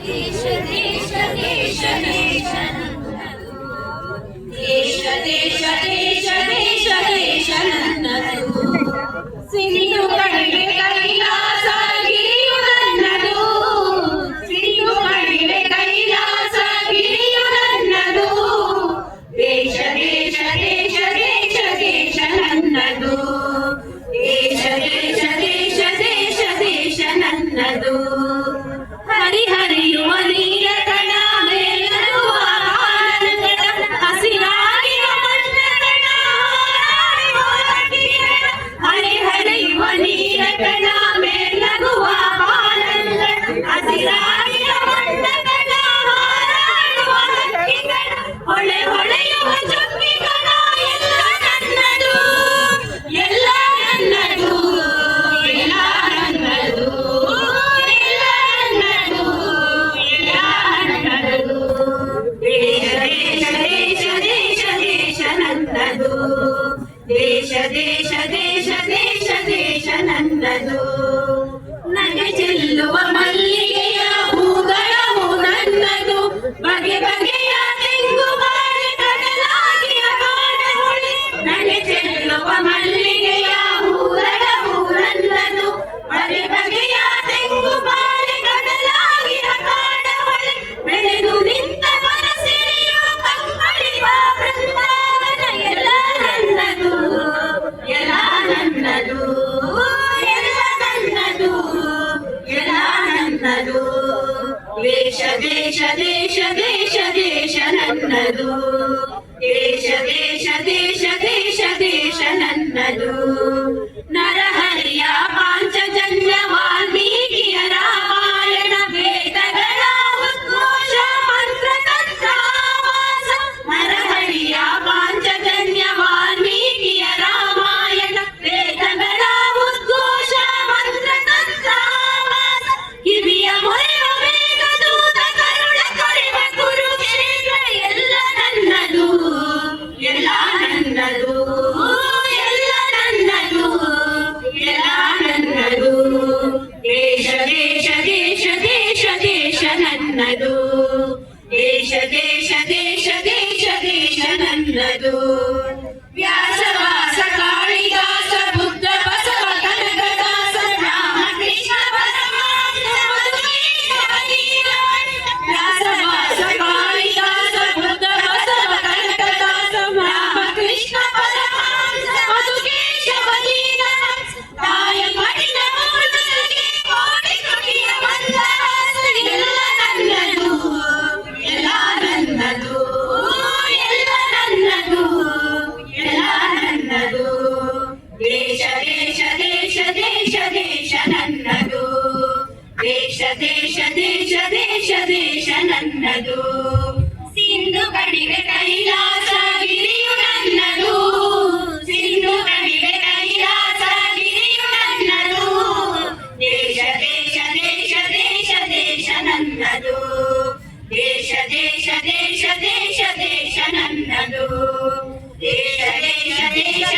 ದೇಶ ದೇಶ ದೇಶ ದೇಶ ನನ್ನದು ದೇಶ ದೇಶ ದೇಶ ದೇಶ ದೇಶ ನನ್ನದು ಸಿಂಧು ಕಣಿವೆ ಕೈಲಾಸ ಗಿರಿಯು ನನ್ನದು ಸಿಂಧು ಕಣಿವೆ ಕೈಲಾಸ ಗಿರಿಯು ನನ್ನದು ದೇಶ ದೇಶ ದೇಶ ದೇಶ ದೇಶ ನನ್ನದು ದೇಶ ದೇಶ ದೇಶ ದೇಶ ದೇಶ ನನ್ನದು ಹರಿಹರಿಯುವ ನೀರ ಕಣ ಮೇಲರುವ ಆನಂದದ ಹಸಿರಾಗಿರುವ ಮಣ್ಣ ಕಣ ಹರಿಹರಿಯುವ ನೀರ ಕಣ ಮೇಲಗುವ ಆನಂದದ ಹಸಿರಾಗಿರುವ ಮಣ್ಣ ಕಣ ಹಾರಾಡುವ ಹಕ್ಕಿಗಳ ಹೊಳೆ ಹೊಳೆಯುವ ಚುಕ್ಕಿಗಳ ಎಲ್ಲ ನನ್ನದು ಎಲ್ಲ ನನ್ನದು ಎಲ್ಲ ನನ್ನದು ದೇಶ ದೇಶ ದೇಶ ದೇಶ ದೇಶ ನನ್ನದು ನಗೆ ಚೆಲ್ಲುವ ಮಲ್ಲಿಗೆಯ ಹೂಗಳವು ನನ್ನದು ಬಗೆ ಬಗೆಯ ತೆಂಗು ಬಾಳೆ ಕಡಲಾಗಿಯ ಕಾಡಹೊಳೆ ನಗೆ ಚೆಲ್ಲುವ ಮಲ್ಲಿಗೆಯ ಹೂಗಳವು ನನ್ನದು ಬಗೆ ಬಗೆಯ ತೆಂಗು ಬಾಳೆ ಕಡಲಾಗಿಯ ಕಾಡಹೊಳೆ ಬೆಳೆದು ನಿಂತ ಮನಸ್ಸಿರಿಯ ಕಂಬಳಿವ ಬೃಂದಾವನ ಎಲ್ಲ ನನ್ನದು ಎಲ್ಲ ನನ್ನದು ಎಲ್ಲ ನನ್ನದು ಎಲ್ಲ ನನ್ನದು ದೇಶ ದೇಶ ದೇಶ ದೇಶ ದೇಶ ನನ್ನದು ದೇಶ ದೇಶ ದೇಶ ದೇಶ ದೇಶ ನನ್ನದು ನರಹರಿಯ ಪಾಂಚಜನ್ಯ ವಾಲ್ಮೀಕಿಯ ರಾಮಾಯಣ ವೇದಗಳ ಉದ್ಘೋಷ ಮಂತ್ರ ತಂತ್ರಾವಾಸ ನರಹರಿಯ ಪಾಂಚಜನ್ಯ ವಾಲ್ಮೀಕಿಯ ರಾಮಾಯಣ ವೇದಗಳ ಉದ್ಘೋಷ ಮಂತ್ರ ತಂತ್ರಾವಾಸ ಕಿವಿಯ ಮೊರೆಯ ವೇಗದೂತ ಕರುಣ ಕೊರೆವ ಕುರುಕ್ಷೇತ್ರ ಎಲ್ಲ ನನ್ನದು ಎಲ್ಲ ನನ್ನದು ಎಲ್ಲ ನನ್ನದು ಎಲ್ಲ ನನ್ನದು ದೇಶ ದೇಶ ದೇಶ ದೇಶ ದೇಶ ನನ್ನದು ದೇಶ ದೇಶ ದೇಶ ದೇಶ ದೇಶ ನನ್ನದು ವ್ಯಾಸವಾಸ ಕಾಳಿದಾಸ ಬುದ್ಧ ಬಸವ ಕನಕದಾಸ ರಾಮಕೃಷ್ಣ ಪರಮಾನಂದ ಮಧುಕೇಶವ ನೀಲಕಂಠ ವ್ಯಾಸವಾಸ ಕಾಳಿದಾಸ ಬುದ್ಧ ಬಸವ ಕನಕದಾಸ ರಾಮಕೃಷ್ಣ ಪರಮಾನಂದ ಮಧುಕೇಶವ ನೀಲಕಂಠ ತಾಯ ಕಡಿನ ಮೂರ್ತಿಗೆ ಕೋಟಿ ಕೋಟಿಯ ಮಂದಹಾಸ ಎಲ್ಲ ನನ್ನದು ಎಲ್ಲ ನನ್ನದು ಎಲ್ಲ ನನ್ನದು ಎಲ್ಲ ನನ್ನದು ದೇಶ ದೇಶ ದೇಶ ದೇಶ ದೇಶ ನನ್ನದು ದೇಶ ದೇಶ ದೇಶ ದೇಶ ದೇಶ ನನ್ನದು ಸಿಂಧು ಕಣಿವೆ ಕೈಲಾಸ ಗಿರಿಯು ನನ್ನದು ಸಿಂಧು ಕಣಿವೆ ಕೈಲಾಸ ಗಿರಿಯು ನನ್ನದು ದೇಶ ದೇಶ ದೇಶ ದೇಶ ದೇಶ ನನ್ನದು ದೇಶ ದೇಶ ದೇಶ ದೇಶ ದೇಶ ನನ್ನದು ದೇಶ ದೇಶ ದೇಶ